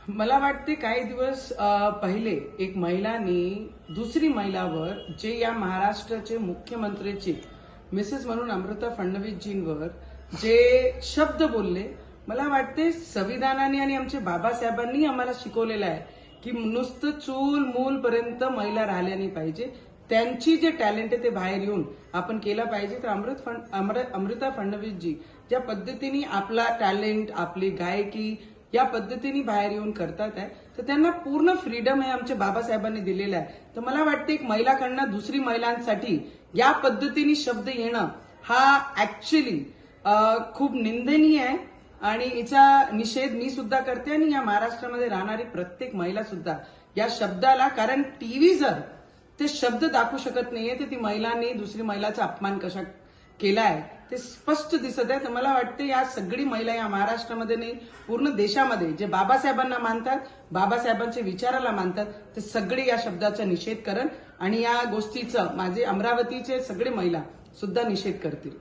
मला वाटते काही दिवस पहिले एक महिलांनी दुसरी महिलावर जे या महाराष्ट्राचे मुख्यमंत्रीचे मिसेस म्हणून अमृता फडणवीसजींवर जे शब्द बोलले, मला वाटते संविधानाने आणि आमचे बाबासाहेबांनी आम्हाला शिकवलेलं आहे की नुसतं चूल मूल पर्यंत महिला राहिल्या नाही पाहिजे. त्यांची जे टॅलेंट आहे ते बाहेर येऊन आपण केलं पाहिजे. तर अमृता फडणवीसजी ज्या पद्धतीने आपला टॅलेंट, आपली गायकी या पद्धतीने बाहेर येऊन करतात आहे, तर त्यांना पूर्ण फ्रीडम आहे आमच्या बाबासाहेबांनी दिलेला आहे. तर मला वाटतं एक महिलाकडनं दुसरी महिलांसाठी या पद्धतीने शब्द येणं हा ऍक्च्युली खूप निंदनीय आहे आणि याचा निषेध मी सुद्धा करते आणि या महाराष्ट्रामध्ये राहणारी प्रत्येक महिला सुद्धा या शब्दाला, कारण टीव्ही जर ते शब्द दाखवू शकत नाहीये तर ती महिलांनी दुसरी महिलाचा अपमान कशा केला आहे ते स्पष्ट दिसत आहे. तर मला वाटते या सगळी महिला या महाराष्ट्रामध्ये नाही, पूर्ण देशामध्ये जे बाबासाहेबांना मानतात, बाबासाहेबांच्या विचाराला मानतात, ते सगळे या शब्दाचा निषेध करण आणि या गोष्टीचं माझे अमरावतीचे सगळे महिला सुद्धा निषेध करतील.